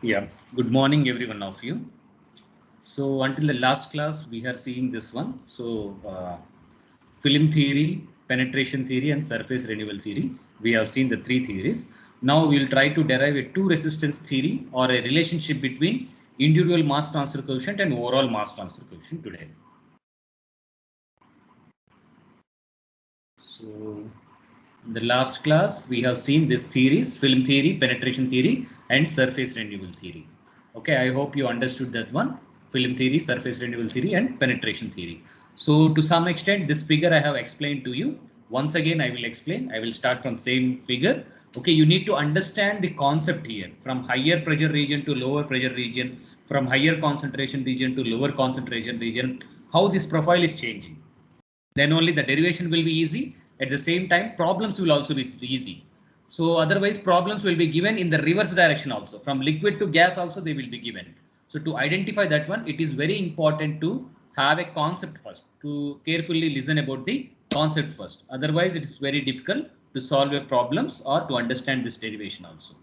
Yeah, good morning, every one of you. So until the last class, we are seeing this one. Film theory, penetration theory, and surface renewal theory. We have seen the three theories. Now we will try to derive a two resistance theory or a relationship between individual mass transfer coefficient and overall mass transfer coefficient today. So in the last class, we have seen these theories: film theory, penetration theory, and surface renewal theory. Okay, I hope you understood that one: film theory, surface renewal theory, and penetration theory. So to some extent, this figure I have explained to you. Once again, I will explain. I will start from same figure. Okay, you need to understand the concept here: from higher pressure region to lower pressure region, from higher concentration region to lower concentration region, how this profile is changing. Then only the derivation will be easy. At the same time, problems will also be easy. So otherwise, problems will be given in the reverse direction also. From liquid to gas also they will be given. So to identify that one, it is very important to have a concept first, to carefully listen about the concept first. Otherwise, it is very difficult to solve your problems or to understand this derivation also.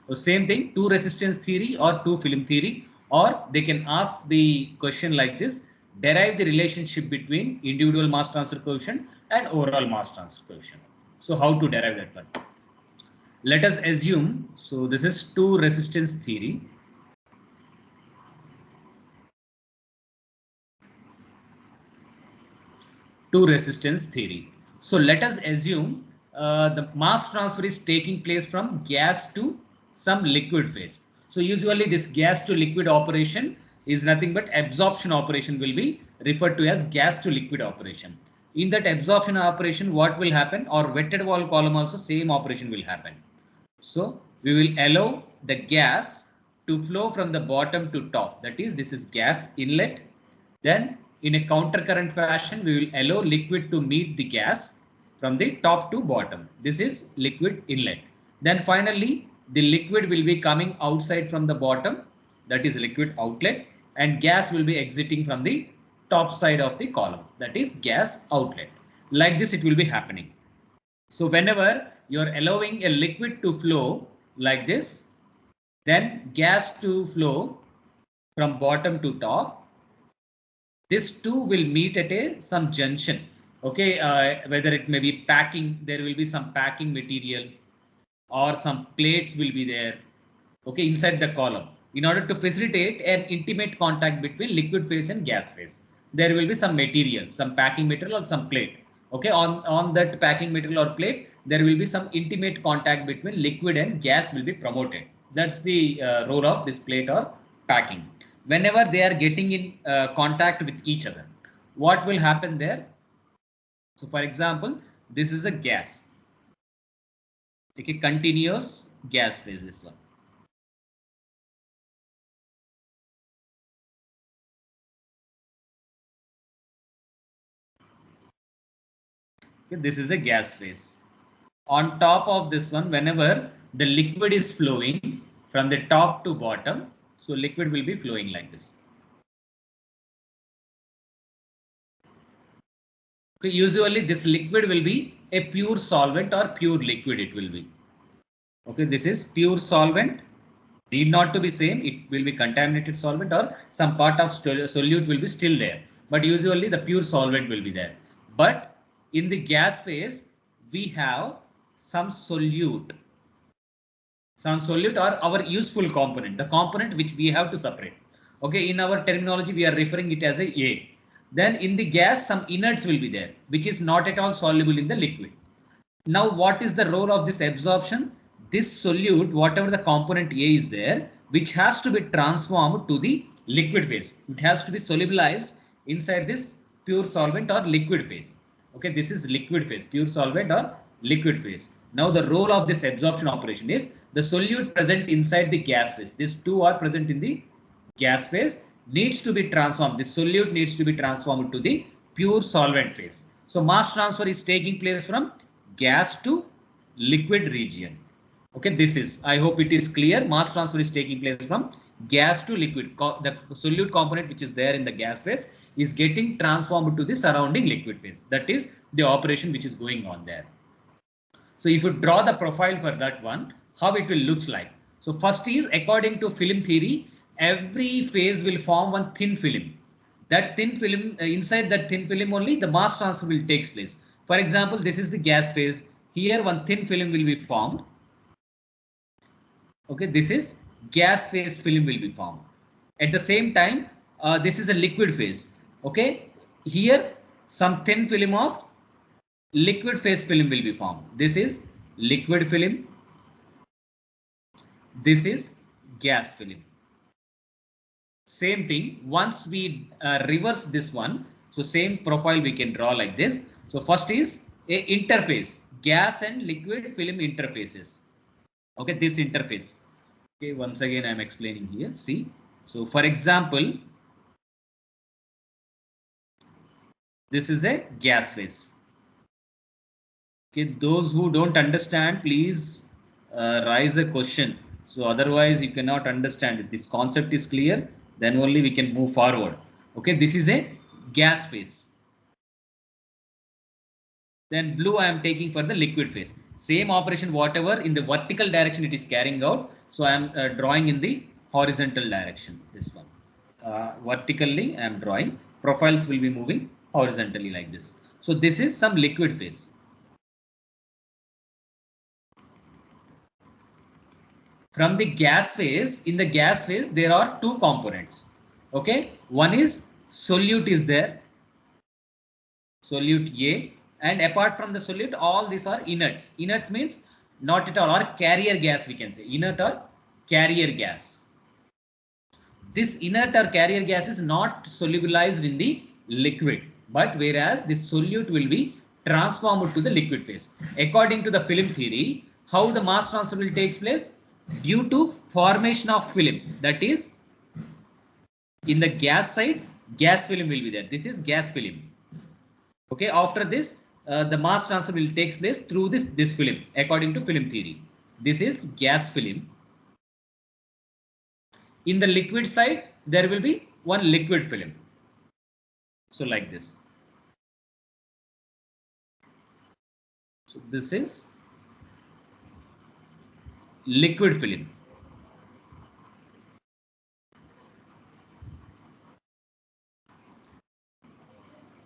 So same thing, two resistance theory or two film theory, or they can ask the question like this: derive the relationship between individual mass transfer coefficient and overall mass transfer coefficient. So how to derive that one? Let us assume, so this is two resistance theory. Two resistance theory. So let us assume the mass transfer is taking place from gas to some liquid phase. So usually this gas to liquid operation is nothing but absorption operation will be referred to as gas to liquid operation. In that absorption operation, what will happen? Or wetted wall column also same operation will happen. So we will allow the gas to flow from the bottom to top. That is, this is gas inlet. Then in a counter current fashion, we will allow liquid to meet the gas from the top to bottom. This is liquid inlet. Then finally, the liquid will be coming outside from the bottom. That is liquid outlet, and gas will be exiting from the top side of the column. That is gas outlet. Like this, it will be happening. So whenever you're allowing a liquid to flow like this, then gas to flow from bottom to top, this two will meet at a some junction. Okay, whether it may be packing, there will be some packing material or some plates will be there. Okay, inside the column. In order to facilitate an intimate contact between liquid phase and gas phase, there will be some material, some packing material or some plate. Okay, on that packing material or plate, there will be some intimate contact between liquid and gas will be promoted. That's the role of this plate or packing. Whenever they are getting in contact with each other, what will happen there? So for example, this is a gas. Okay, continuous gas phase, this one. Okay, this is a gas phase. On top of this one, whenever the liquid is flowing from the top to bottom, so liquid will be flowing like this. Okay, usually this liquid will be a pure solvent or pure liquid it will be. Okay, this is pure solvent. Need not to be same, it will be contaminated solvent or some part of solute will be still there. But usually the pure solvent will be there. But in the gas phase, we have some solute. Some solute or our useful component, the component which we have to separate. Okay, in our terminology, we are referring it as a. Then in the gas, some inerts will be there, which is not at all soluble in the liquid. Now, what is the role of this absorption? This solute, whatever the component A is there, which has to be transformed to the liquid phase. It has to be solubilized inside this pure solvent or liquid phase. Okay, this is liquid phase, pure solvent or liquid phase. Now, the role of this absorption operation is the solute present inside the gas phase. These two are present in the gas phase, needs to be transformed. The solute needs to be transformed to the pure solvent phase. So mass transfer is taking place from gas to liquid region. Okay, this is, I hope it is clear. Mass transfer is taking place from gas to liquid. The solute component which is there in the gas phase is getting transformed to the surrounding liquid phase. That is the operation which is going on there. So if you draw the profile for that one, how it will looks like. So first is according to film theory, every phase will form one thin film. That thin film, inside that thin film only the mass transfer will takes place. For example, this is the gas phase. Here one thin film will be formed. Okay, this is gas phase film will be formed. At the same time, this is a liquid phase. Okay, here some thin film of liquid phase film will be formed. This is liquid film. This is gas film. Same thing. Once we reverse this one, so same profile we can draw like this. So first is a interface, gas and liquid film interfaces. Okay, this interface. Okay, once again I am explaining here. See, so for example, this is a gas phase. Okay, those who don't understand, please raise a question. So otherwise you cannot understand. If this concept is clear, then only we can move forward. Okay, this is a gas phase. Then blue I am taking for the liquid phase. Same operation, whatever in the vertical direction it is carrying out. So I am drawing in the horizontal direction. This one. Vertically I am drawing. Profiles will be moving horizontally like this. So this is some liquid phase. From the gas phase, in the gas phase there are two components. Okay, one is solute is there, solute A, and apart from the solute all these are inerts. Inerts means not at all, or carrier gas we can say, inert or carrier gas. This inert or carrier gas is not solubilized in the liquid, but whereas this solute will be transformed to the liquid phase. According to the film theory, how the mass transfer will take place? Due to formation of film, that is in the gas side, gas film will be there. This is gas film. Okay, after this, the mass transfer will take place through this film according to film theory. This is gas film. In the liquid side, there will be one liquid film. So like this. So this is liquid film.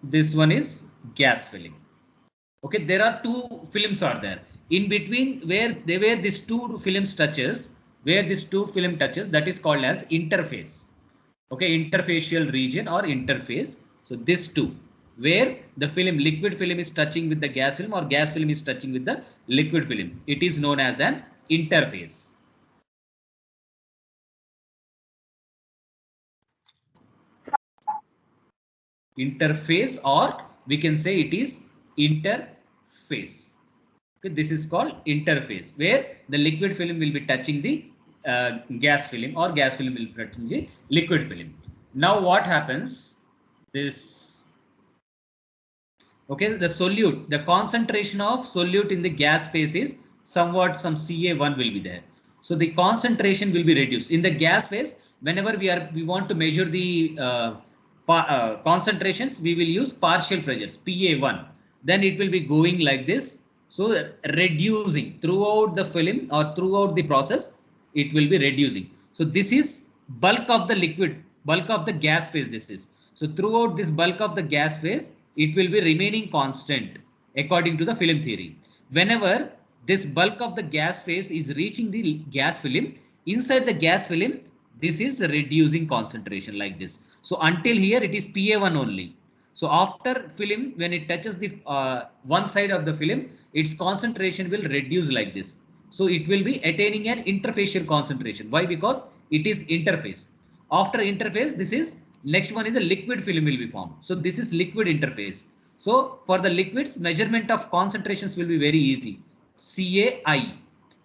This one is gas film. Okay, there are two films are there. In between where these two films touches, where this two film touches, that is called as interface. Okay, interfacial region or interface. So this two, where the film, liquid film is touching with the gas film or gas film is touching with the liquid film, it is known as an interface. Interface, or we can say it is interface. Okay, this is called interface, where the liquid film will be touching the gas film or gas film will be touching the liquid film. Now what happens? This, okay, the solute, the concentration of solute in the gas phase is somewhat some Ca1 will be there. So the concentration will be reduced in the gas phase. Whenever we want to measure the concentrations, we will use partial pressures Pa1. Then it will be going like this. So reducing throughout the film or throughout the process, it will be reducing. So this is bulk of the liquid, bulk of the gas phase. This is, so throughout this bulk of the gas phase, it will be remaining constant according to the film theory. Whenever this bulk of the gas phase is reaching the gas film, inside the gas film, this is reducing concentration like this. So until here it is Pa1 only. So after film, when it touches the one side of the film, its concentration will reduce like this. So it will be attaining an interfacial concentration. Why? Because it is interface. After interface, this is next one is a liquid film will be formed. So this is liquid interface. So for the liquids, measurement of concentrations will be very easy. CAI.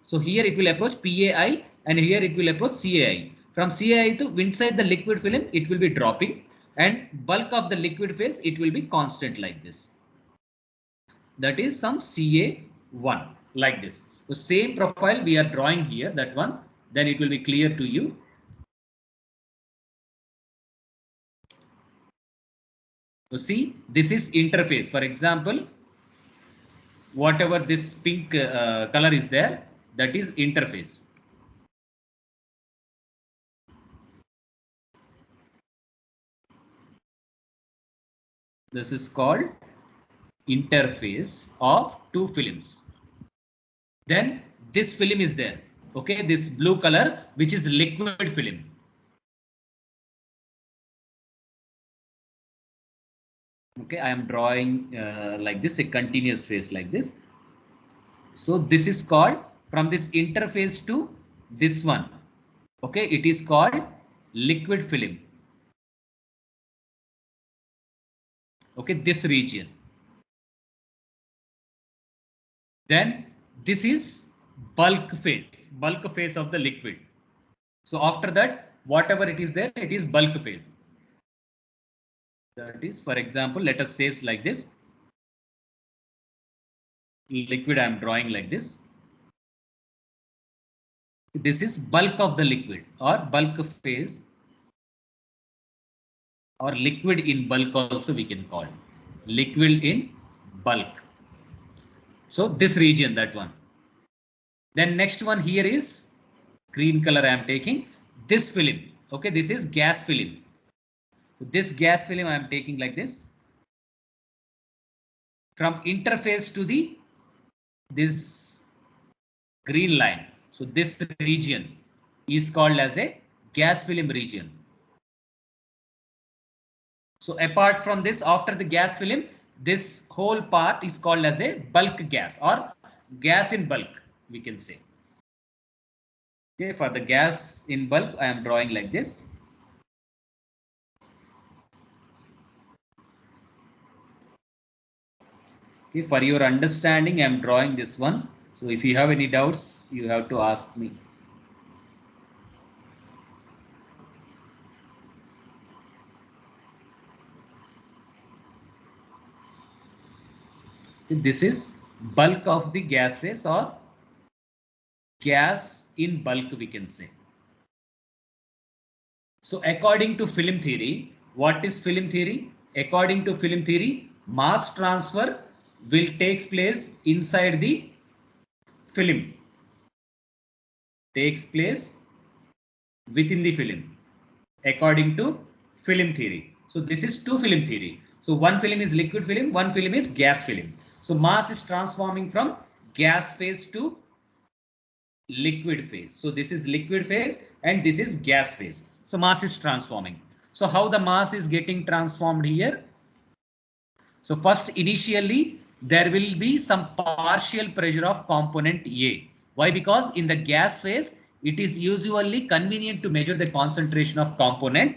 So here it will approach PAI and here it will approach CAI. From CAI to inside the liquid film, it will be dropping, and bulk of the liquid phase, it will be constant like this. That is some Ca1 like this. The same profile we are drawing here, that one, then it will be clear to you. So see, this is interface. For example, whatever this pink color is there, that is interface. This is called interface of two films. Then this film is there. Okay, this blue color, which is liquid film. Okay, I am drawing like this, a continuous phase like this. So this is called, from this interface to this one. Okay, it is called liquid film. Okay, this region. Then this is bulk phase of the liquid. So after that, whatever it is there, it is bulk phase. That is, for example, let us say like this. Liquid I am drawing like this. This is bulk of the liquid or bulk phase, or liquid in bulk also we can call. Liquid in bulk. So this region, that one. Then next one here is green color I am taking. This film. Okay, this is gas film. This gas film I am taking like this. From interface to the this green line. So this region is called as a gas film region. So apart from this, after the gas film, this whole part is called as a bulk gas or gas in bulk, we can say. Okay, for the gas in bulk, I am drawing like this. Okay, for your understanding, I am drawing this one. So if you have any doubts, you have to ask me. This is bulk of the gas phase or gas in bulk, we can say. So according to film theory, what is film theory? According to film theory, mass transfer will take place inside the film. Takes place within the film. According to film theory. So this is two film theory. So one film is liquid film, one film is gas film. So mass is transforming from gas phase to liquid phase. So this is liquid phase and this is gas phase. So mass is transforming. So how the mass is getting transformed here? So first, initially there will be some partial pressure of component A. Why? Because in the gas phase, it is usually convenient to measure the concentration of component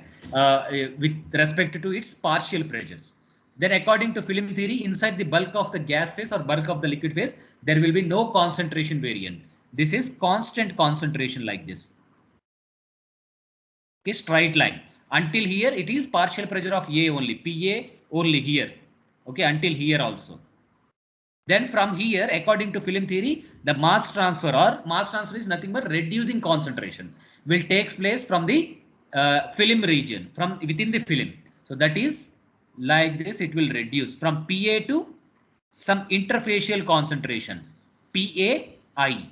with respect to its partial pressures. Then according to film theory, inside the bulk of the gas phase or bulk of the liquid phase, there will be no concentration variant. This is constant concentration like this. Okay, straight line. Until here, it is partial pressure of A only, PA only here. Okay, until here also. Then from here, according to film theory, the mass transfer is nothing but reducing concentration will takes place from the film region, from within the film. So that is like this, it will reduce from PA to some interfacial concentration, PAI.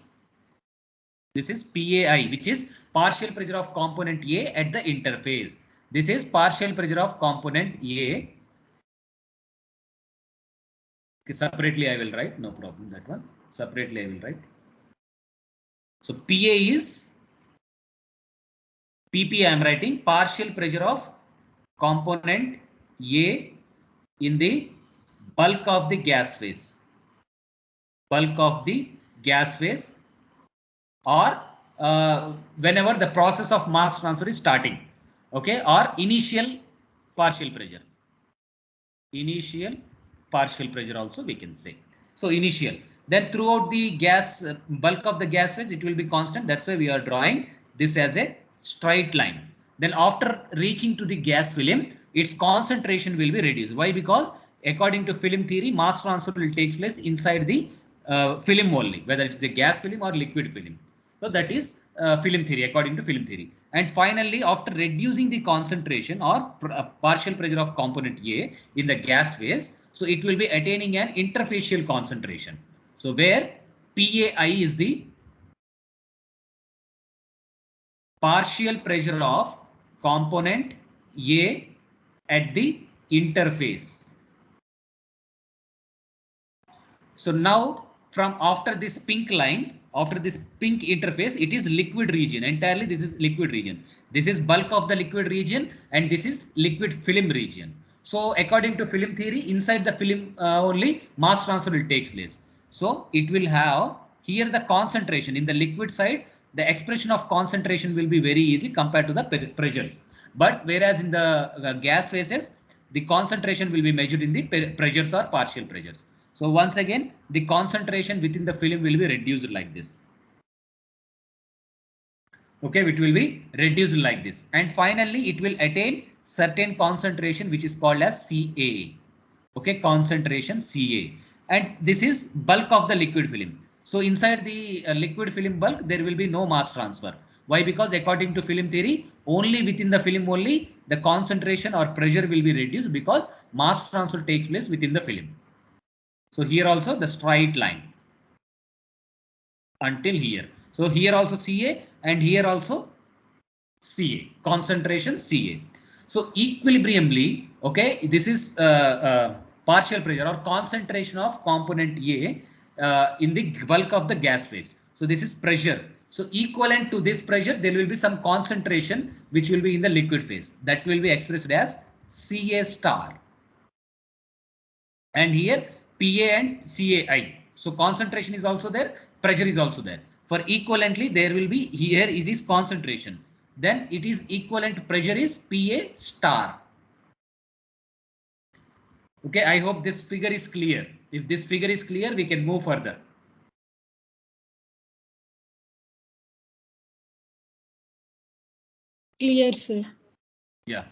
This is PAI, which is partial pressure of component A at the interface. This is partial pressure of component A. Okay, separately I will write, no problem, that one. Separately I will write. So PA is PP, I am writing partial pressure of component A in the bulk of the gas phase. Bulk of the gas phase, or whenever the process of mass transfer is starting. Okay, or initial partial pressure. Initial partial pressure also we can say. So initial, then throughout the gas bulk of the gas phase, it will be constant. That's why we are drawing this as a straight line. Then after reaching to the gas film, its concentration will be reduced. Why? Because according to film theory, mass transfer will take place inside the film only, whether it's the gas film or liquid film. So that is film theory, according to film theory. And finally, after reducing the concentration or partial pressure of component A in the gas phase, so it will be attaining an interfacial concentration. So where PAI is the partial pressure of component A at the interface. So now from after this pink line, after this pink interface, it is liquid region. Entirely this is liquid region. This is bulk of the liquid region and this is liquid film region. So according to film theory, inside the film only mass transfer will take place. So it will have here the concentration in the liquid side, the expression of concentration will be very easy compared to the pressures. But whereas in the gas phases, the concentration will be measured in the pressures or partial pressures. So once again, the concentration within the film will be reduced like this. Okay, it will be reduced like this. And finally, it will attain certain concentration, which is called as Ca. Okay, concentration Ca. And this is bulk of the liquid film. So inside the liquid film bulk, there will be no mass transfer. Why? Because according to film theory, only within the film only the concentration or pressure will be reduced because mass transfer takes place within the film. So here also the straight line until here. So here also Ca and here also Ca, concentration Ca. So equilibriumly, okay, this is partial pressure or concentration of component A in the bulk of the gas phase. So this is pressure. So equivalent to this pressure, there will be some concentration which will be in the liquid phase. That will be expressed as Ca star. And here Pa and Cai. So concentration is also there, pressure is also there. For equivalently, there will be here it is concentration. Then it is equivalent pressure is Pa star. Okay, I hope this figure is clear. If this figure is clear, we can move further. Clear, sir. Yeah.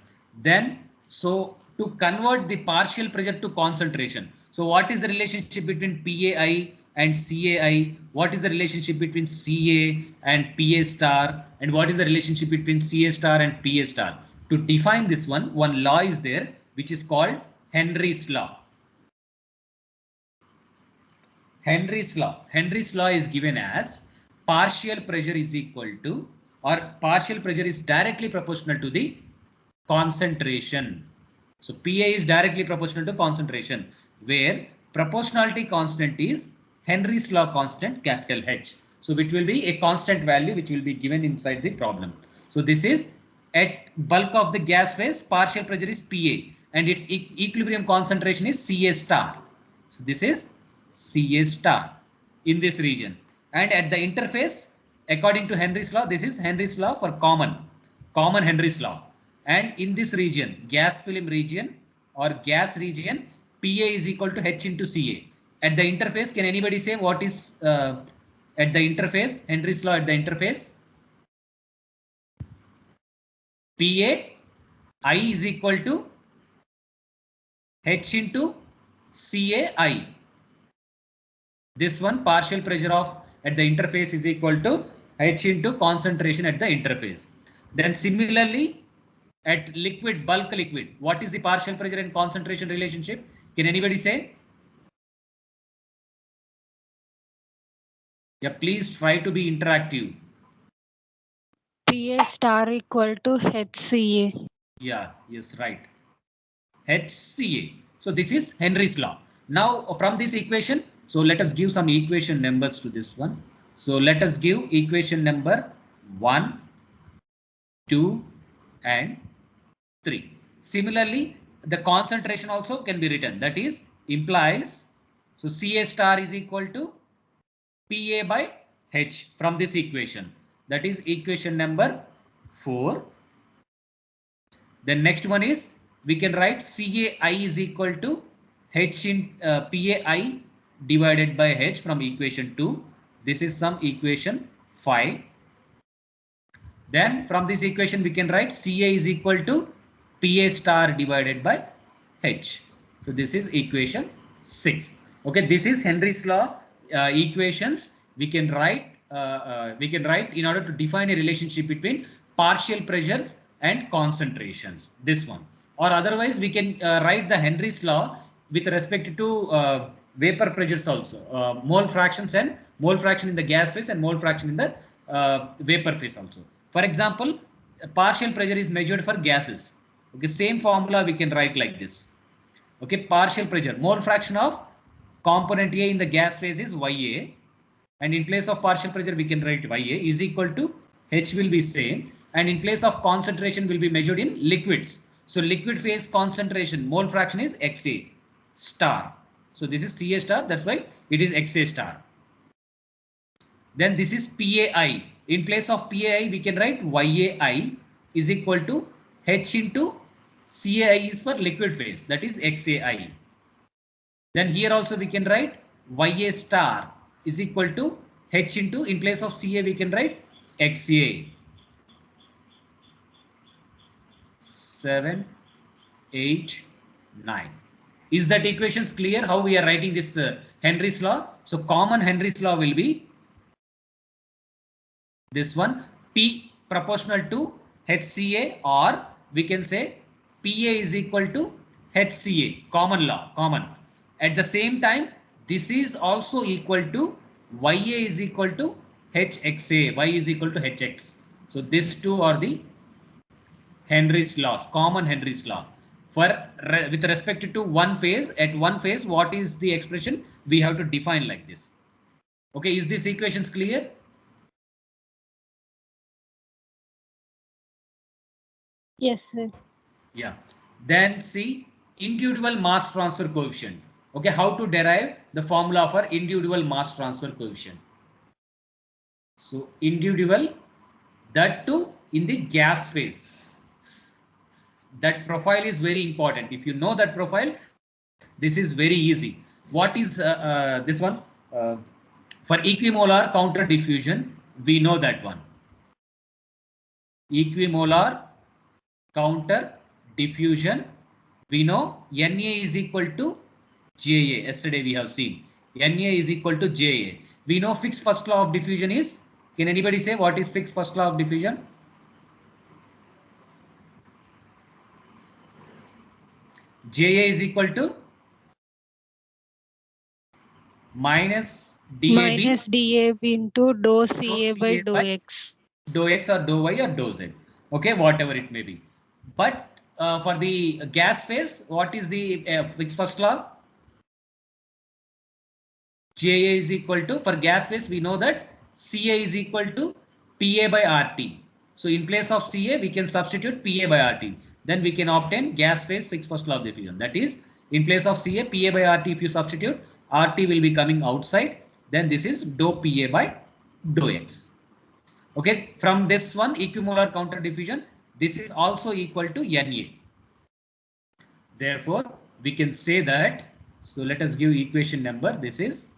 Then, so to convert the partial pressure to concentration. So what is the relationship between PAI and CAI? What is the relationship between CA and PA star? And what is the relationship between CA star and PA star? To define this one law is there, which is called Henry's law. Henry's law. Henry's law is given as partial pressure is equal to, or partial pressure is directly proportional to the concentration. So Pa is directly proportional to concentration, where proportionality constant is Henry's law constant capital H. So it will be a constant value which will be given inside the problem. So this is at bulk of the gas phase, partial pressure is Pa and its equilibrium concentration is Ca star. So this is Ca star in this region. And at the interface, according to Henry's law, this is Henry's law for common Henry's law. And in this region, gas film region or gas region, Pa is equal to H into Ca. At the interface, can anybody say what is at the interface, Henry's law at the interface? Pa I is equal to H into Cai. This one partial pressure of at the interface is equal to H into concentration at the interface. Then similarly, at liquid, bulk liquid, what is the partial pressure and concentration relationship? Can anybody say? Yeah, please try to be interactive. Pa star equal to HCA. Yeah, yes, right. HCA. So this is Henry's law. Now from this equation, so let us give some equation numbers to this one. So let us give equation number 1, 2 and 3. Similarly, the concentration also can be written. That is implies, so Ca star is equal to Pa by H from this equation. That is equation number 4. Then next one is we can write Cai is equal to H in Pai divided by H from equation 2. This is some equation 5. Then from this equation we can write Ca is equal to Pa star divided by H. So this is equation 6. Okay, this is Henry's law equations. We can write in order to define a relationship between partial pressures and concentrations. This one, or otherwise we can write the Henry's law with respect to vapor pressures also, mole fractions and mole fraction in the gas phase and mole fraction in the vapor phase also. For example, partial pressure is measured for gases. Okay, same formula we can write like this. Okay, partial pressure, mole fraction of component A in the gas phase is Ya, and in place of partial pressure we can write Ya is equal to H will be same, and in place of concentration will be measured in liquids. So liquid phase concentration mole fraction is Xa star. So this is Ca star, that's why it is Xa star. Then this is PAI. In place of PAI we can write YAI is equal to H into CAI is for liquid phase, that is XAI. Then here also we can write Ya star is equal to H into, in place of Ca we can write XA. 7, 8, 9. Is that equations clear how we are writing this Henry's law? So common Henry's law will be this one, P proportional to HCA, or we can say PA is equal to HCA, common law, common. At the same time, this is also equal to YA is equal to HXA, Y is equal to HX. So these two are the Henry's laws, common Henry's law. For with respect to one phase, at one phase, what is the expression? We have to define like this. Okay, is this equations clear? Yes, sir. Yeah. Then see individual mass transfer coefficient. Okay, how to derive the formula for individual mass transfer coefficient. So individual, that too in the gas phase. That profile is very important. If you know that profile, this is very easy. What is this one? Uh, for equimolar counter diffusion, we know that one. Equimolar counter diffusion, we know Na is equal to Ja. Yesterday we have seen Na is equal to Ja. We know fixed first law of diffusion is, can anybody say what is fixed first law of diffusion? Ja is equal to minus DAB Minus DAB into dou dou CA by CA dou by X. dou X or dou Y or dou Z. Okay, whatever it may be. But for the gas phase, what is the fixed first law? Ja is equal to, for gas phase we know that Ca is equal to Pa by RT. So in place of Ca we can substitute Pa by RT. Then we can obtain gas phase fixed first law of diffusion. That is, in place of Ca, Pa by RT, if you substitute, RT will be coming outside. Then this is dou Pa by dou X. Okay, from this one equimolar counter diffusion, this is also equal to Na. Therefore, we can say that, so let us give equation number. This is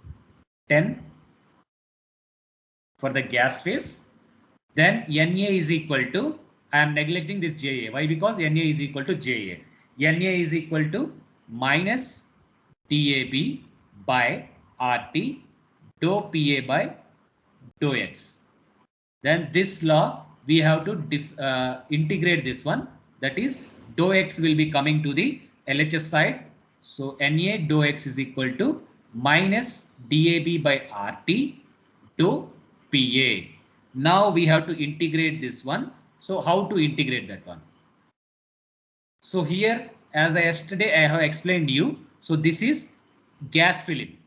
10 for the gas phase. Then Na is equal to, I am neglecting this Ja. Why? Because Na is equal to Ja. Na is equal to minus DAB by RT dou Pa by dou X. Then this law we have to integrate this one. That is, dou X will be coming to the LHS side. So Na dou X is equal to minus DAB by RT dou Pa. Now we have to integrate this one. So how to integrate that one? So here, as I yesterday I have explained you. So this is gas film.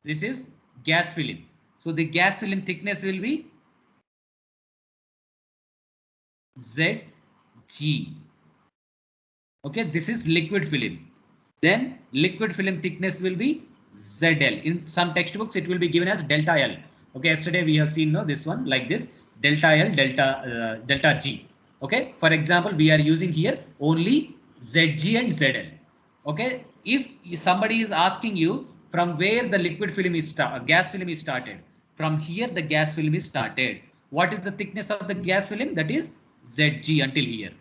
This is gas film. So the gas film thickness will be Zg. Okay, this is liquid film. Then liquid film thickness will be ZL. In some textbooks, it will be given as delta L. Okay, yesterday we have seen this one like this, delta L, delta G. Okay, for example, we are using here only Zg and ZL. Okay, if somebody is asking you from where the liquid film is gas film is started, from here the gas film is started. What is the thickness of the gas film? That is Zg until here.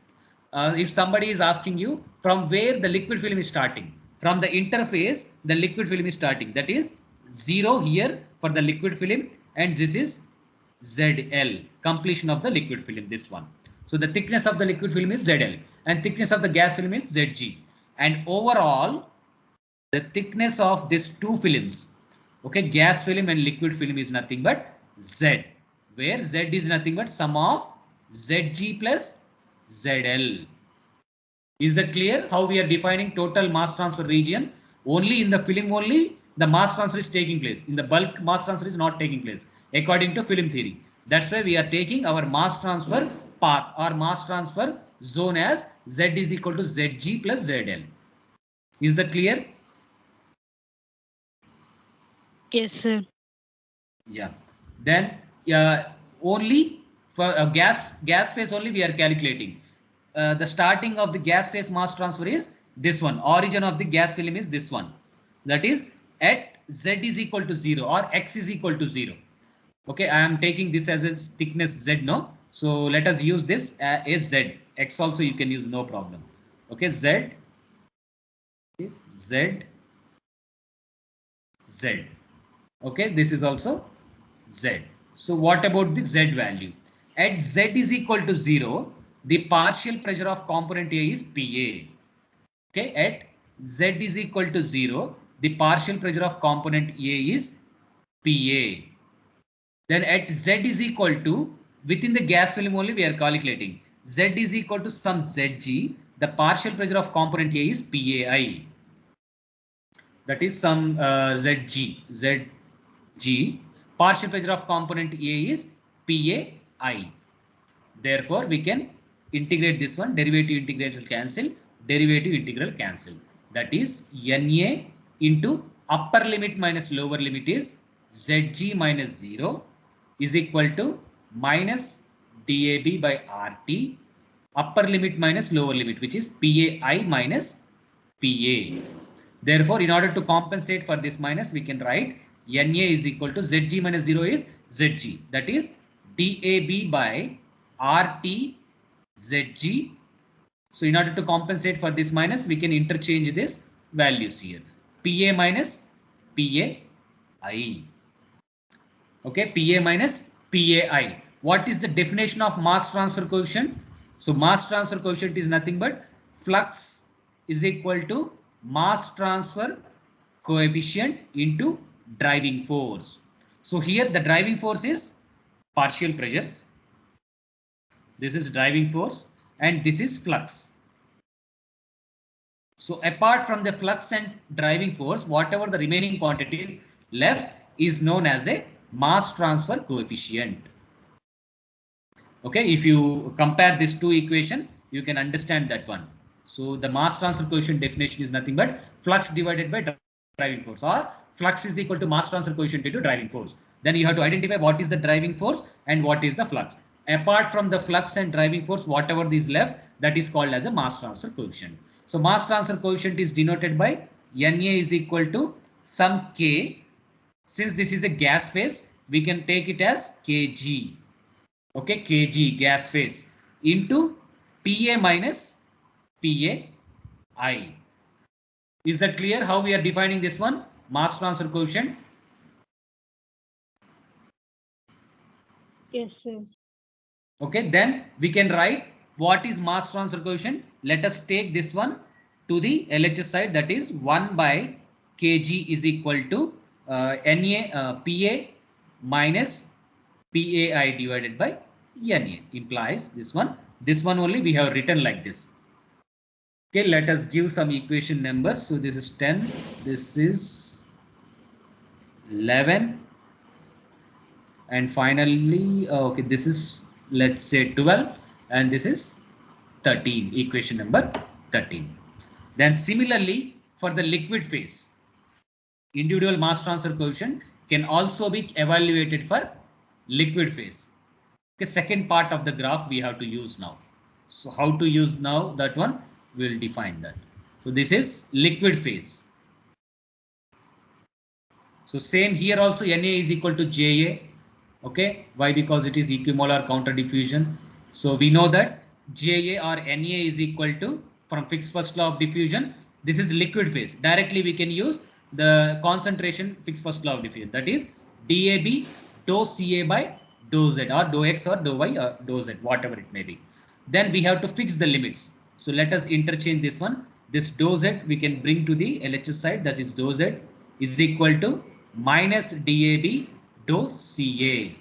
If somebody is asking you from where the liquid film is starting, from the interface the liquid film is starting, that is 0 here for the liquid film, and this is ZL, completion of the liquid film, this one. So the thickness of the liquid film is ZL and thickness of the gas film is Zg, and overall the thickness of these two films, okay, gas film and liquid film, is nothing but Z, where Z is nothing but sum of Zg plus ZL. Is that clear how we are defining total mass transfer region? Only in the film only the mass transfer is taking place. In the bulk, mass transfer is not taking place according to film theory. That's why we are taking our mass transfer path or mass transfer zone as Z is equal to Zg plus Zl. Is that clear? Yes, sir. Yeah. Then only for a gas phase only we are calculating. The starting of the gas phase mass transfer is this one. Origin of the gas film is this one. That is at Z is equal to 0 or X is equal to 0. Okay, I am taking this as a thickness Z, no? So let us use this as Z. X also you can use, no problem. Okay, Z, okay, Z, Z. Okay, this is also Z. So what about the Z value? At Z is equal to 0, the partial pressure of component A is PA. Okay, at Z is equal to 0, the partial pressure of component A is PA. Then at Z is equal to, within the gas film only we are calculating, Z is equal to some Zg, the partial pressure of component A is PAI. That is some Zg. Partial pressure of component A is PAI. Therefore, we can integrate this one, derivative integral cancel, derivative integral cancel. That is Na into upper limit minus lower limit is Zg minus 0 is equal to minus DAB by RT, upper limit minus lower limit, which is PAI minus PA. Therefore, in order to compensate for this minus, we can write Na is equal to Zg minus 0 is Zg. That is DAB by RT Zg. So in order to compensate for this minus, we can interchange this values here. PA minus PAI. Okay, PA minus PAI. What is the definition of mass transfer coefficient? So mass transfer coefficient is nothing but flux is equal to mass transfer coefficient into driving force. So here the driving force is partial pressures. This is driving force and this is flux. So apart from the flux and driving force, whatever the remaining quantities left is known as a mass transfer coefficient. Okay, if you compare these two equation, you can understand that one. So the mass transfer coefficient definition is nothing but flux divided by driving force, or flux is equal to mass transfer coefficient into driving force. Then you have to identify what is the driving force and what is the flux. Apart from the flux and driving force, whatever is left, that is called as a mass transfer coefficient. So mass transfer coefficient is denoted by Na is equal to some K. Since this is a gas phase, we can take it as Kg. Okay, Kg gas phase into Pa minus PAI. Is that clear how we are defining this one? Mass transfer coefficient. Yes, sir. Okay, then we can write what is mass transfer coefficient. Let us take this one to the LHS side, that is 1 by Kg is equal to PA minus PAI divided by Na, implies this one. This one only we have written like this. Okay, let us give some equation numbers. So this is 10, this is 11, and finally, okay, this is, let's say 12, and this is 13, equation number 13. Then similarly, for the liquid phase, individual mass transfer coefficient can also be evaluated for liquid phase. Okay, second part of the graph we have to use now. So how to use now, that one we will define that. So this is liquid phase. So same here also, Na is equal to Ja. Okay, why? Because it is equimolar counter diffusion. So we know that Ja or Na is equal to, from Fick's first law of diffusion, this is liquid phase. Directly we can use the concentration Fick's first law of diffusion, that is DAB dou Ca by dou Z, or dou X or dou Y or dou Z, whatever it may be. Then we have to fix the limits. So let us interchange this one. This dou Z we can bring to the LHS side, that is dou Z is equal to minus DAB dou Ca.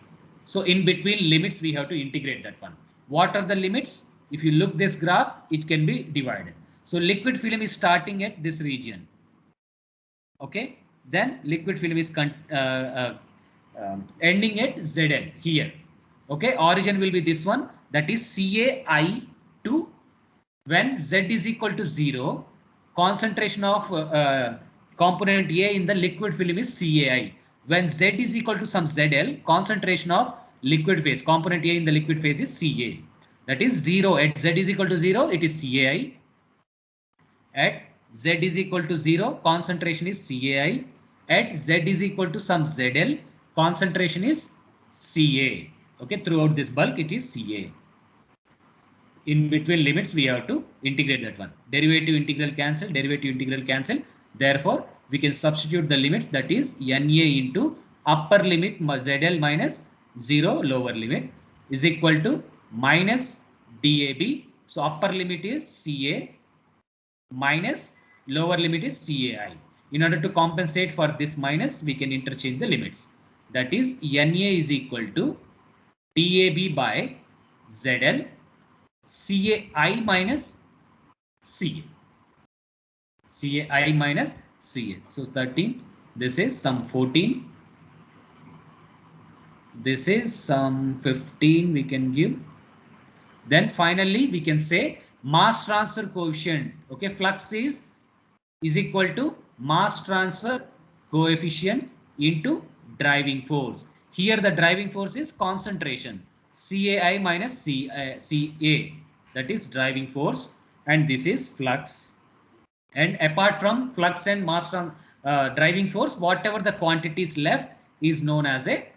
So in between limits we have to integrate that one. What are the limits? If you look this graph, it can be divided. So liquid film is starting at this region. Okay, then liquid film is ending at ZL here. Okay, origin will be this one, that is CAI to when Z is equal to 0, concentration of component A in the liquid film is CAI. When Z is equal to some ZL, concentration of liquid phase, component A in the liquid phase is Ca. That is 0 at Z is equal to 0, it is CAI. At Z is equal to 0, concentration is CAI. At Z is equal to some ZL, concentration is Ca. Okay, throughout this bulk, it is Ca. In between limits, we have to integrate that one. Derivative integral cancel, derivative integral cancel. Therefore, we can substitute the limits, that is Na into upper limit ZL minus 0 lower limit is equal to minus DAB. So upper limit is Ca minus lower limit is CAI. In order to compensate for this minus, we can interchange the limits. That is Na is equal to DAB by ZL CAI minus CA. CAI minus CA. So 13. This is some 14. This is some 15 we can give. Then finally we can say mass transfer coefficient. Okay, flux is equal to mass transfer coefficient into driving force. Here the driving force is concentration, CAI minus CA, that is driving force, and this is flux. And apart from flux and mass driving force, whatever the quantities left is known as a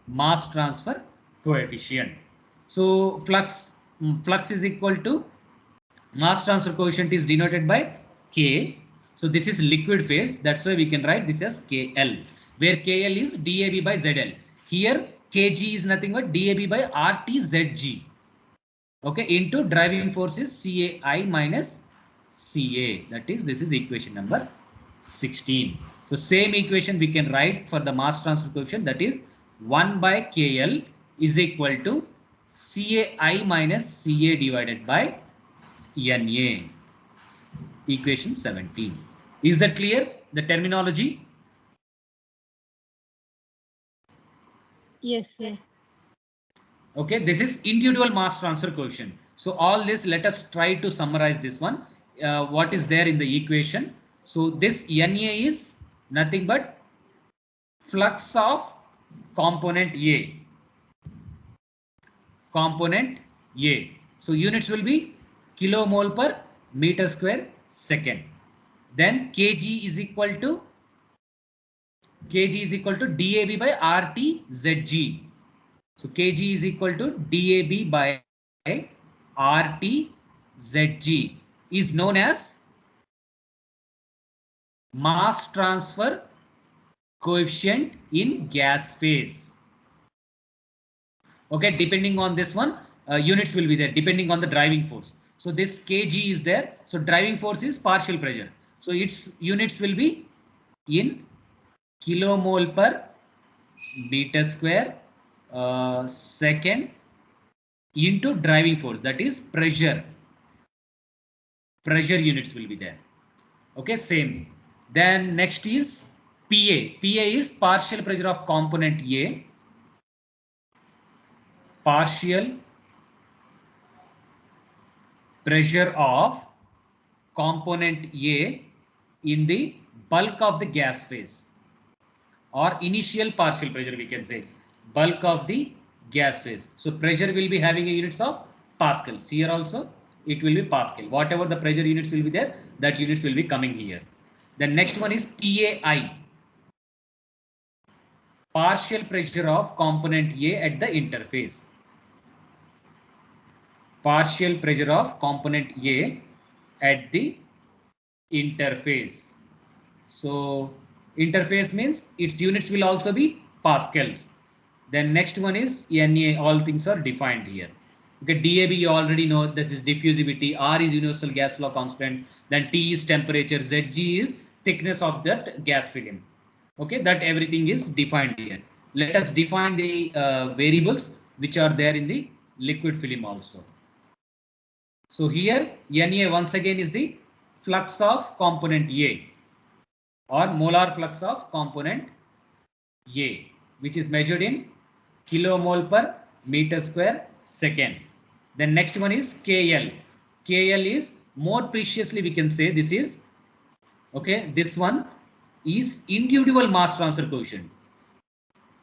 mass transfer coefficient. So flux is equal to mass transfer coefficient is denoted by K. So this is liquid phase. That's why we can write this as KL, where KL is DAB by ZL. Here KG is nothing but DAB by RTZG. Okay, into driving force is CAI minus CA. That is, this is equation number 16. So same equation we can write for the mass transfer coefficient, that is 1 by KL is equal to CAI minus CA divided by Na. Equation 17. Is that clear? The terminology? Yes, sir. Okay, this is individual mass transfer coefficient. So all this, let us try to summarize this one. What is there in the equation? So this Na is nothing but flux of component A. Component A. So units will be kilomole per meter square second. Then kg is equal to DAB by RTZG. So kg is equal to DAB by RTZG is known as mass transfer coefficient in gas phase. Okay, depending on this one, units will be there depending on the driving force. So this kg is there. So driving force is partial pressure. So its units will be in kilomole per meter square second into driving force, that is pressure units will be there. Okay, same. Then next is pa is partial pressure of component A, partial pressure of component A in the bulk of the gas phase, or initial partial pressure, we can say bulk of the gas phase. So pressure will be having a units of pascals. Here also it will be Pascal. Whatever the pressure units will be there, that units will be coming here. The next one is PAI, partial pressure of component A at the interface. Partial pressure of component A at the interface. So interface means its units will also be pascals. Then next one is Na. All things are defined here. Okay, DAB you already know, this is diffusivity. R is universal gas law constant. Then T is temperature. Zg is thickness of that gas film. Okay, that everything is defined here. Let us define the variables which are there in the liquid film also. So here Na once again is the flux of component A. or molar flux of component A, which is measured in kilomole per meter square second. Then next one is KL. KL is more preciously we can say this is, okay, this one is individual mass transfer coefficient.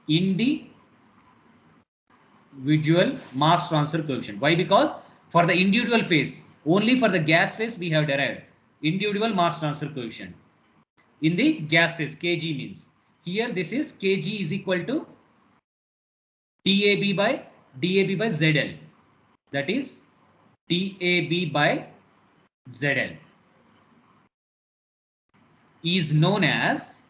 Individual mass transfer coefficient. Why? Because for the individual phase, only for the gas phase we have derived individual mass transfer coefficient. In the gas phase, Kg means. Here this is Kg is equal to DAB by ZL. That is DAB by ZL is known as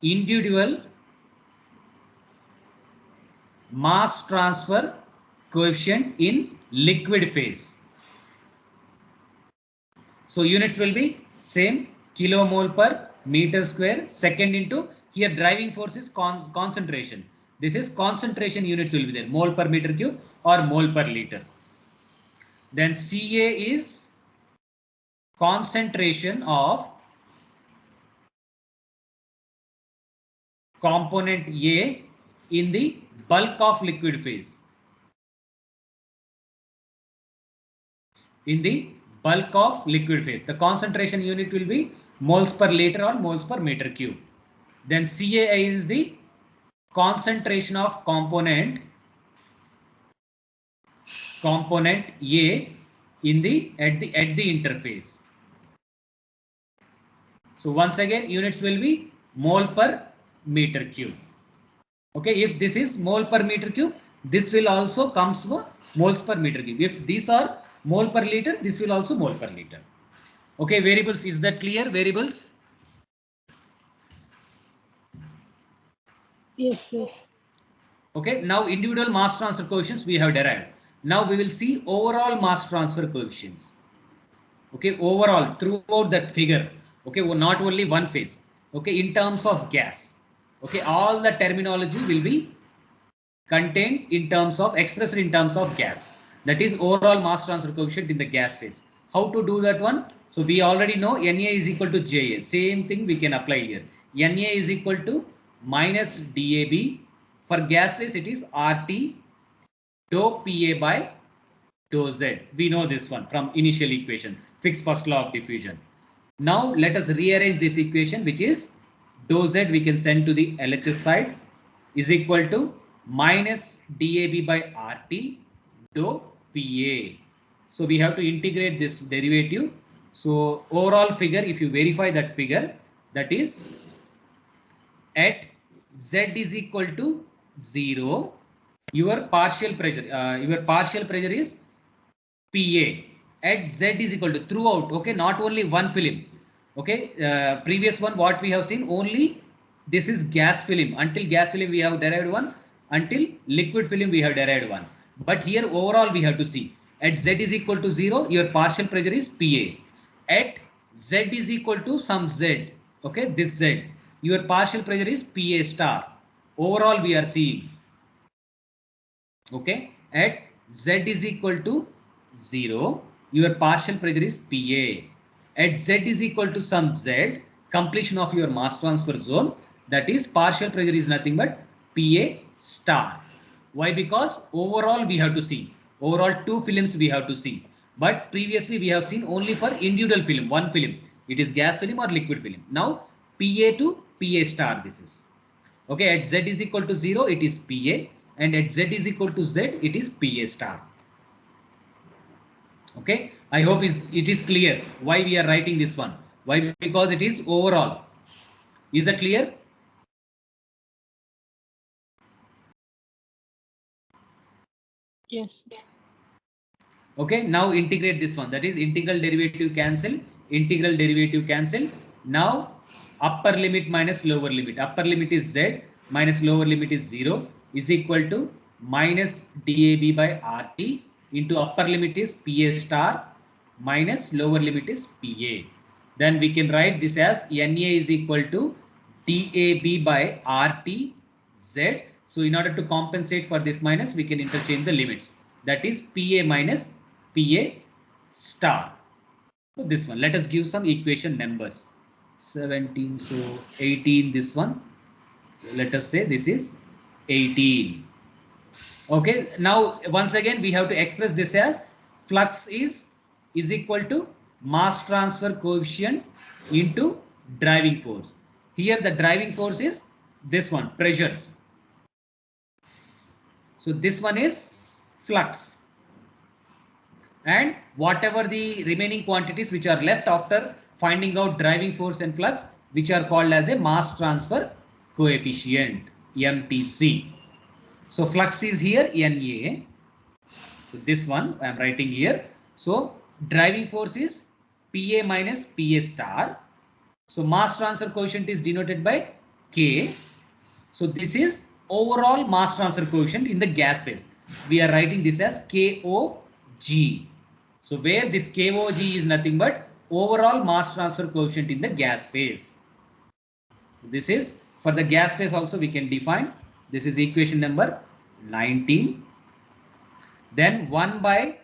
individual mass transfer coefficient in liquid phase. So units will be same, kilomole per meter square second into, here driving force is concentration. This is concentration units will be there, mole per meter cube or mole per liter. Then Ca is concentration of component A in the bulk of liquid phase. In the bulk of liquid phase, the concentration unit will be moles per liter or moles per meter cube. Then Ca is the concentration of component A in the at the interface. So once again units will be mole per meter cube. Okay, if this is mole per meter cube, this will also comes for moles per meter cube. If these are mole per liter, this will also mole per liter. Okay, variables, is that clear? Variables? Yes, sir. Okay, now individual mass transfer coefficients we have derived. Now we will see overall mass transfer coefficients. Okay, overall throughout that figure. Okay, not only one phase. Okay, in terms of gas. Okay, all the terminology will be contained in terms of, expressed in terms of gas. That is overall mass transfer coefficient in the gas phase. How to do that one? So we already know Na is equal to Ja. Same thing we can apply here. Na is equal to minus Dab. For gas phase it is RT dou Pa by dou Z. We know this one from initial equation, Fick's first law of diffusion. Now let us rearrange this equation, which is dou Z we can send to the LHS side is equal to minus DAB by RT dou PA. So we have to integrate this derivative. So overall figure, if you verify that figure, that is at Z is equal to 0, your partial pressure is PA at Z is equal to throughout. Okay, not only one film. Okay, previous one what we have seen, only this is gas film. Until gas film we have derived one, until liquid film we have derived one. But here overall we have to see at Z is equal to 0, your partial pressure is PA. At Z is equal to some Z. Okay, this Z, your partial pressure is PA star. Overall we are seeing. Okay, at Z is equal to 0, your partial pressure is Pa. At Z is equal to some Z, completion of your mass transfer zone, that is partial pressure is nothing but Pa star. Why? Because overall we have to see, overall two films we have to see. But previously we have seen only for individual film, one film. It is gas film or liquid film. Now Pa to Pa star this is. Okay, at Z is equal to 0, it is Pa, and at Z is equal to Z, it is Pa star. Okay, I hope it is clear why we are writing this one. Why? Because it is overall. Is that clear? Yes. Okay, now integrate this one. That is integral derivative cancel, integral derivative cancel. Now upper limit minus lower limit. Upper limit is Z minus lower limit is 0 is equal to minus DAB by RT into upper limit is PA star minus lower limit is PA. Then we can write this as Na is equal to DAB by RT Z. So in order to compensate for this minus, we can interchange the limits. That is Pa minus Pa star. So this one, let us give some equation numbers. 17, so 18, this one. Let us say this is 18. Okay, now once again we have to express this as flux is equal to mass transfer coefficient into driving force. Here the driving force is this one, pressures. So this one is flux, and whatever the remaining quantities which are left after finding out driving force and flux, which are called as a mass transfer coefficient, MTC. So flux is here Na. So this one I am writing here. So driving force is Pa minus Pa star. So mass transfer coefficient is denoted by K. So this is overall mass transfer coefficient in the gas phase. We are writing this as KOG. So where this KOG is nothing but overall mass transfer coefficient in the gas phase. This is for the gas phase also we can define. This is equation number 19. Then 1 by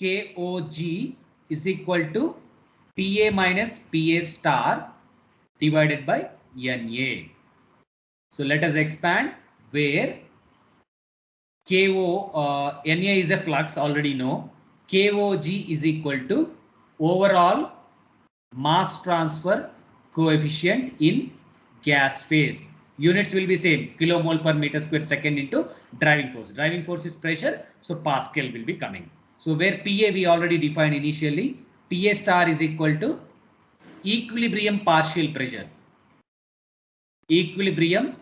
KOG is equal to Pa minus Pa star divided by Na. So let us expand where Na is a flux, already know. KOG is equal to overall mass transfer coefficient in gas phase. Units will be same, kilomole per meter square second into driving force. Driving force is pressure, so Pascal will be coming. So where Pa we already defined initially, Pa star is equal to equilibrium partial pressure. Equilibrium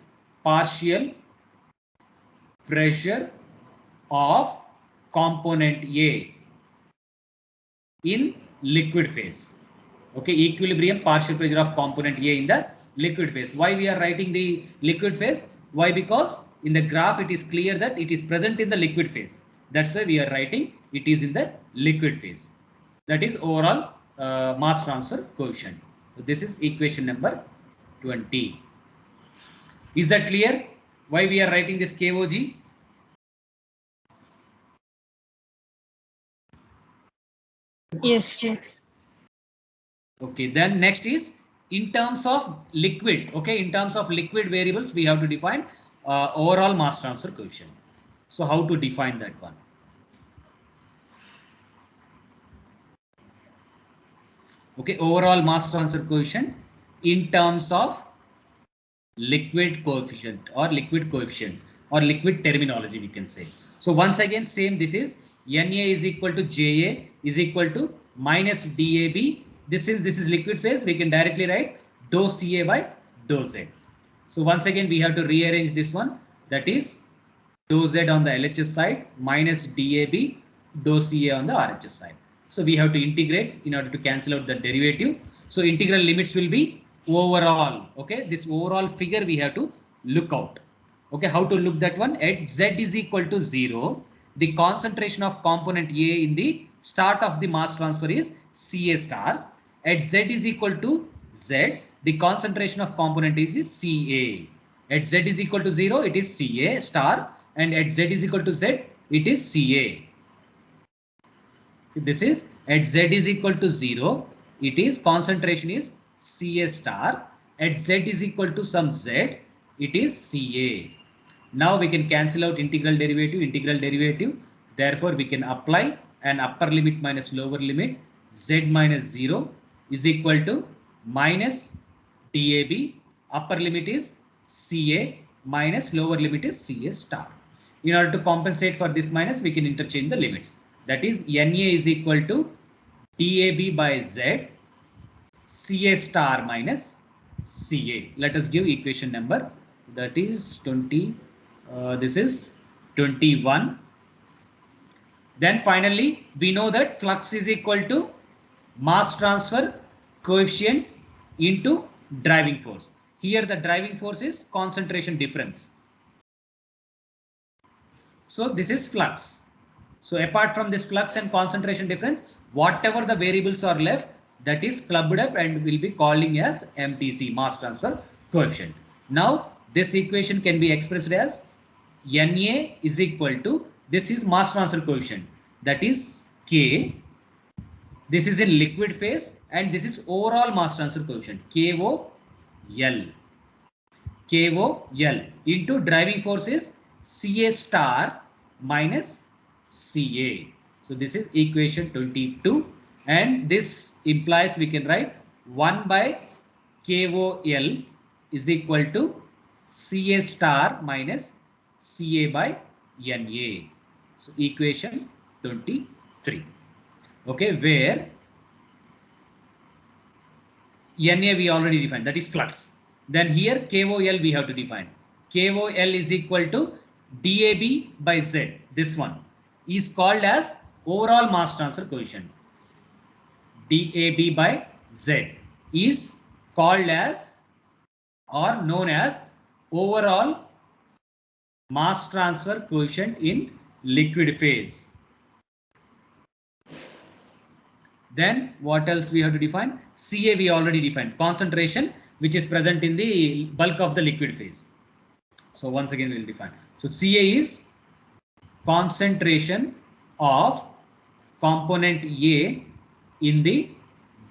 partial pressure of component A in liquid phase. Okay, equilibrium partial pressure of component A in the liquid phase. Why we are writing the liquid phase? Why? Because in the graph it is clear that it is present in the liquid phase. That's why we are writing it is in the liquid phase. That is overall mass transfer coefficient. So this is equation number 20. Is that clear? Why we are writing this KOG? Yes, yes. Okay, then next is in terms of liquid. Okay, in terms of liquid variables, we have to define overall mass transfer coefficient. So how to define that one? Okay, overall mass transfer coefficient in terms of liquid coefficient or liquid terminology we can say. So once again same, this is Na is equal to Ja is equal to minus Dab. This is liquid phase, we can directly write dou Ca by dou Z. So once again we have to rearrange this one, that is dou Z on the LHS side minus Dab dou Ca on the RHS side. So we have to integrate in order to cancel out the derivative. So integral limits will be overall. Okay, this overall figure we have to look out. Okay, how to look that one? At Z is equal to 0, the concentration of component A in the start of the mass transfer is Ca star. At Z is equal to Z, the concentration of component is Ca. At Z is equal to 0, it is Ca star, and at Z is equal to Z, it is Ca. This is at Z is equal to 0, it is concentration is Ca star. At Z is equal to some Z, it is Ca. Now we can cancel out integral derivative. Therefore, we can apply an upper limit minus lower limit. Z minus 0 is equal to minus DAB. Upper limit is Ca minus lower limit is Ca star. In order to compensate for this minus, we can interchange the limits. That is Na is equal to DAB by Z, Ca star minus Ca. Let us give equation number, that is 20. This is 21. Then finally, we know that flux is equal to mass transfer coefficient into driving force. Here the driving force is concentration difference. So this is flux. So apart from this flux and concentration difference, whatever the variables are left, that is clubbed up and will be calling as MTC, mass transfer coefficient. Now this equation can be expressed as Na is equal to, this is mass transfer coefficient, that is K This is in liquid phase and this is overall mass transfer coefficient KOL. KOL into driving force is CA star minus CA. So this is equation 22 and this implies we can write 1 by KOL is equal to CA star minus CA by NA. So equation 23. Okay, where NA we already defined, that is flux. Then here KOL we have to define. KOL is equal to DAB by Z. This one is called as overall mass transfer coefficient. DAB by Z is called as or known as overall mass transfer coefficient in liquid phase. Then what else we have to define? CA we already defined, concentration which is present in the bulk of the liquid phase. So once again we will define. So CA is concentration of component A in the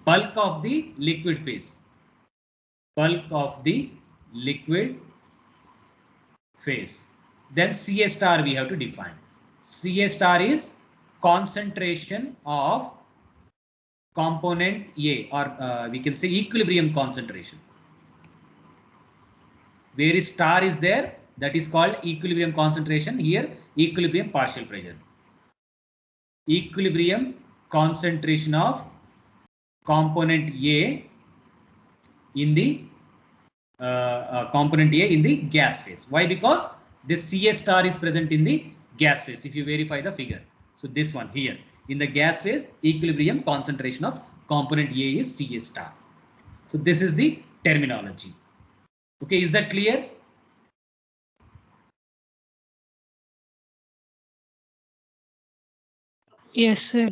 bulk of the liquid phase. Bulk of the liquid phase. Then CA star we have to define. CA star is concentration of component A, or we can say equilibrium concentration. Where is star is there, that is called equilibrium concentration. Here equilibrium partial pressure. Equilibrium concentration of component A in the gas phase. Why? Because this CA star is present in the gas phase. If you verify the figure, so this one here in the gas phase, equilibrium concentration of component A is CA star. So this is the terminology. Okay, is that clear? Yes, sir.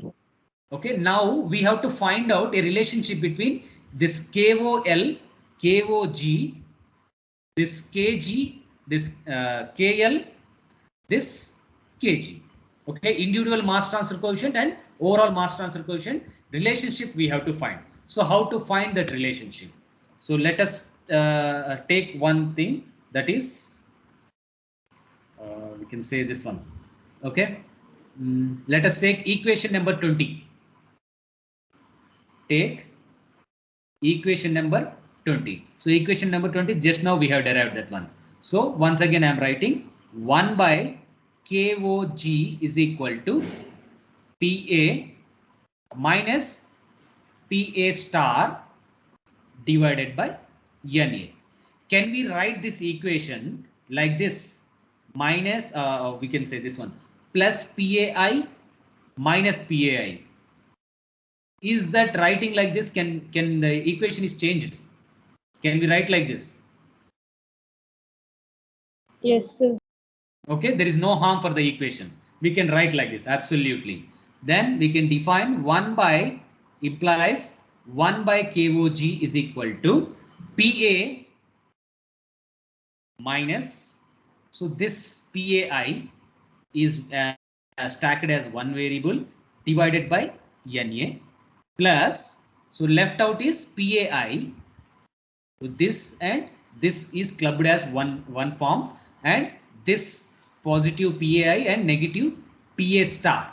Okay, now we have to find out a relationship between this KOL, KOG, this KG, this KL, this KG. Okay, individual mass transfer coefficient and overall mass transfer coefficient relationship we have to find. So how to find that relationship? So let us take one thing, that is we can say this one. Okay, let us take equation number 20. Take equation number 20. So equation number 20, just now we have derived that one. So once again I am writing 1 by KOG is equal to PA minus PA star divided by NA. Can we write this equation like this? Minus, we can say this one, plus PAI minus PAI. Is that writing like this? Can the equation is changed? Can we write like this? Yes, sir. Okay, there is no harm for the equation. We can write like this, absolutely. Then we can define 1 by implies 1 by KOG is equal to PA minus, so this PAI is stacked as one variable divided by NA plus, so left out is PAI. So this and this is clubbed as one form, and this positive PAI and negative PA star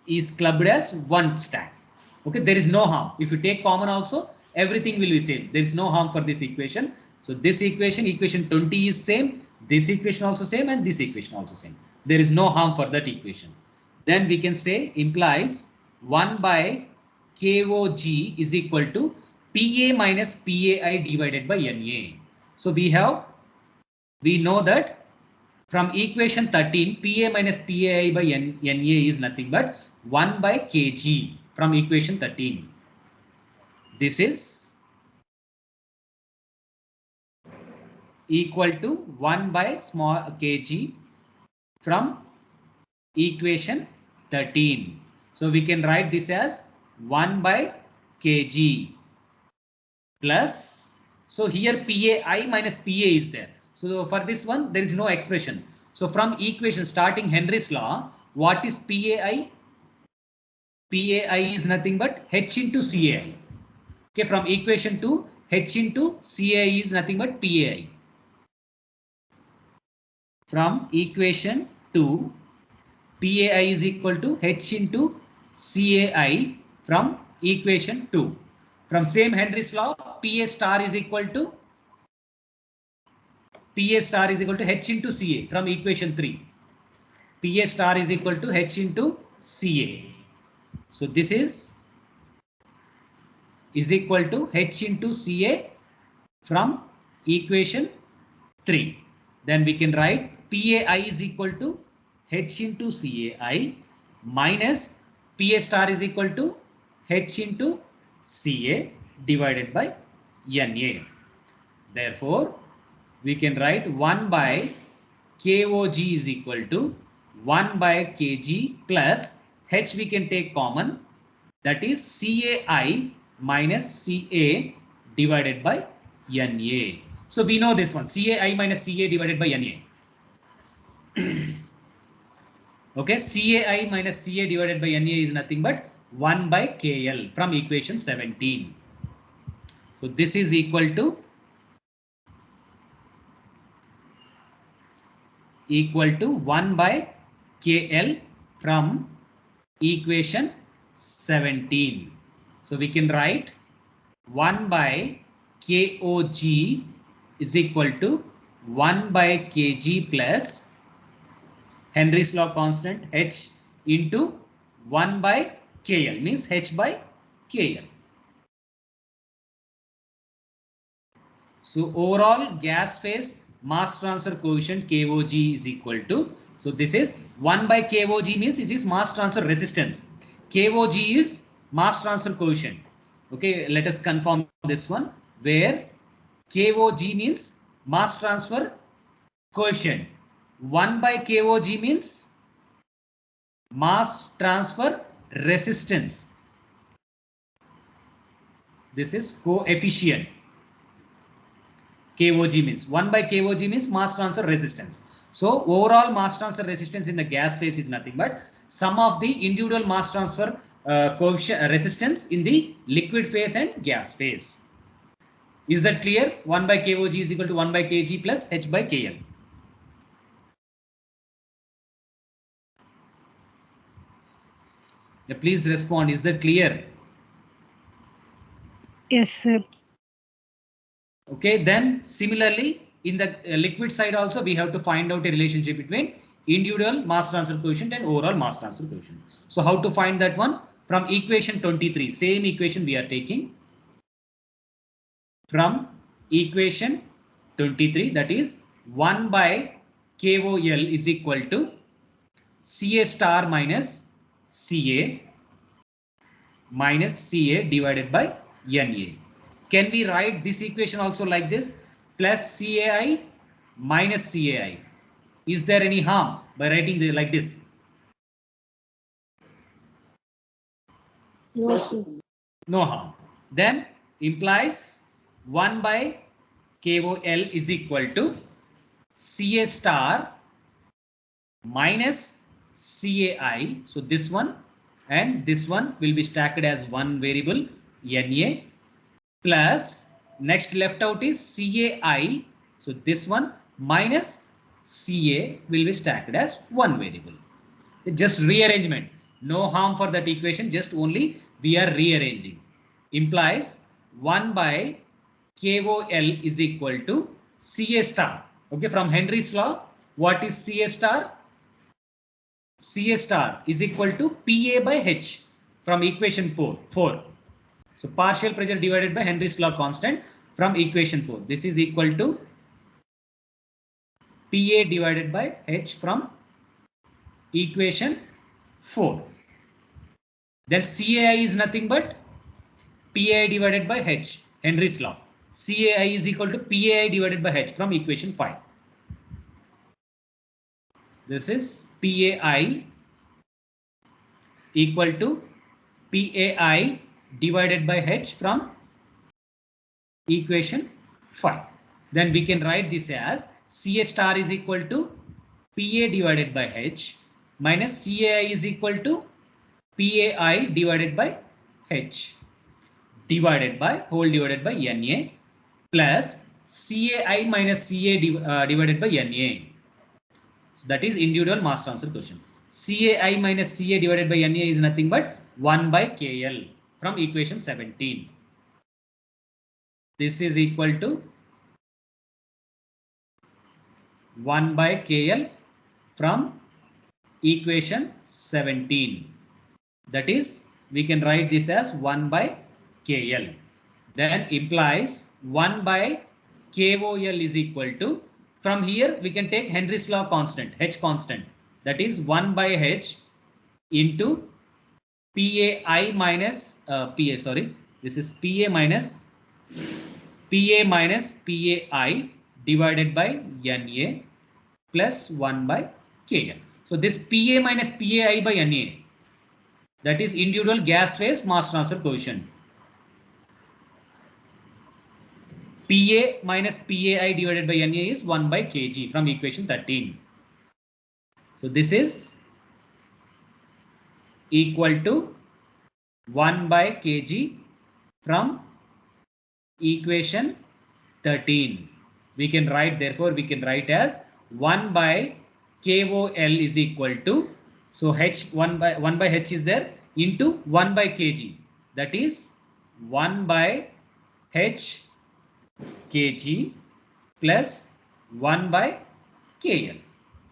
is clubbed as one stack. Okay, there is no harm. If you take common also, everything will be same. There is no harm for this equation. So this equation, equation 20 is same. This equation also same, and this equation also same. There is no harm for that equation. Then we can say implies 1 by KOG is equal to PA minus PAI divided by NA. So we know that from equation 13, PA minus PAI by NA is nothing but 1 by kg from equation 13. This is equal to 1 by small kg from equation 13. So we can write this as 1 by kg plus, so here PAI minus PA is there. So for this one, there is no expression. So from equation starting Henry's law, what is PAI? PAI is nothing but H into CAI. Okay, from equation 2, H into CAI is nothing but PAI. From equation 2, PAI is equal to H into CAI from equation 2. From same Henry's law, PA star is equal to H into CA from equation 3. PA star is equal to H into CA. So this is equal to H into CA from equation 3. Then we can write PAI is equal to H into CAI minus PA star is equal to H into CA divided by NA. Therefore, we can write 1 by KOG is equal to 1 by KG plus H we can take common, that is CAI minus CA divided by NA. So we know this one, CAI minus CA divided by NA. Okay, CAI minus CA divided by NA is nothing but 1 by KL from equation 17. So this is equal to 1 by KL from equation 17. So we can write 1 by KOG is equal to 1 by KG plus Henry's law constant H into 1 by KL, means H by KL. So overall gas phase mass transfer coefficient KOG is equal to, so this is 1 by KOG means it is mass transfer resistance. KOG is mass transfer coefficient. Okay, let us confirm this one, where KOG means mass transfer coefficient. 1 by KOG means mass transfer resistance. This is coefficient. KOG means 1 by KOG means mass transfer resistance. So overall mass transfer resistance in the gas phase is nothing but sum of the individual mass transfer coefficient resistance in the liquid phase and gas phase. Is that clear? 1 by KOG is equal to 1 by KG plus H by KL. Yeah, please respond. Is that clear? Yes, sir. Okay, then similarly in the liquid side also we have to find out a relationship between individual mass transfer coefficient and overall mass transfer coefficient. So how to find that one? From equation 23, same equation we are taking. From equation 23, that is 1 by KOL is equal to CA star minus CA divided by NA. Can we write this equation also like this? Plus CAI minus CAI. Is there any harm by writing this like this? No, sir. No harm. Then implies 1 by KOL is equal to CA star minus CAI. So this one and this one will be stacked as one variable NA plus next left out is CAI. So this one minus CA will be stacked as one variable. Just rearrangement. No harm for that equation, just only we are rearranging. Implies 1 by KOL is equal to CA star. Okay, from Henry's law, what is CA star? CA star is equal to PA by H from equation 4. So partial pressure divided by Henry's law constant from equation 4. This is equal to PA divided by H from equation 4. Then CAI is nothing but PAI divided by H, Henry's law. CAI is equal to PAI divided by H from equation 5. This is PAI equal to PAI divided by H from equation 5. Then we can write this as CA star is equal to PA divided by H minus CAI is equal to PAI divided by H divided by Na plus CAI minus divided by Na. So that is individual mass transfer coefficient. CAI minus CA divided by Na is nothing but 1 by KL from equation 17. This is equal to 1 by KL from equation 17. That is, we can write this as 1 by KL. Then implies 1 by KOL is equal to, from here we can take Henry's law constant, H constant. That is 1 by H into PAI minus PA, sorry, this is PA minus PAI divided by Na plus 1 by KL. So this PA minus PAI by Na, that is individual gas phase mass transfer coefficient. PA minus PAI divided by Na is 1 by kg from equation 13. So this is equal to 1 by kg from equation 13. We can write, therefore we can write as 1 by KOL is equal to, so H 1 by H is there into 1 by kg, that is 1 by H kg plus 1 by KL.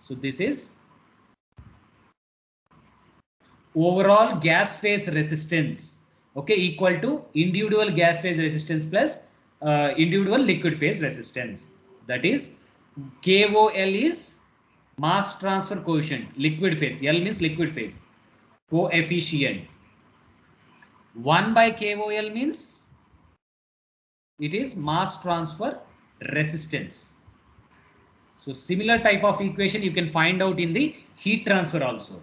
So this is overall gas phase resistance, okay, equal to individual gas phase resistance plus individual liquid phase resistance. That is KOL is mass transfer coefficient, liquid phase. L means liquid phase coefficient. 1 by KOL means it is mass transfer resistance. So similar type of equation you can find out in the heat transfer also.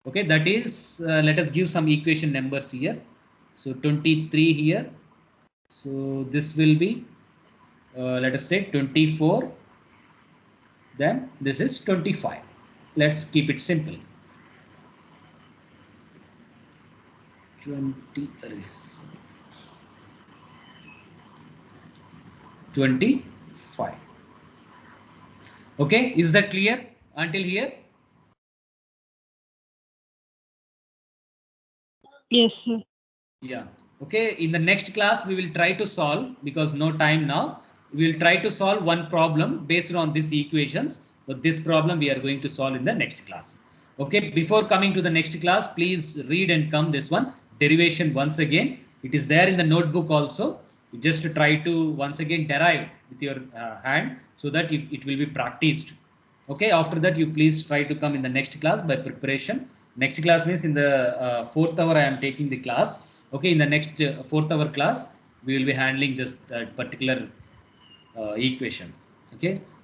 Okay, that is, let us give some equation numbers here. So 23 here. So this will be, let us say 24. Then this is 25. Let's keep it simple. 25. Okay, is that clear until here? Yes, sir. Yeah. Okay. In the next class, we will try to solve, because no time now. We will try to solve one problem based on these equations. But this problem we are going to solve in the next class. Okay. Before coming to the next class, please read and come this one derivation once again. It is there in the notebook also. You just try to once again derive with your hand so that it will be practiced. Okay. After that, you please try to come in the next class by preparation. Next class means in the 4th hour I am taking the class. Okay, in the next 4th hour class we will be handling this particular equation. Okay, but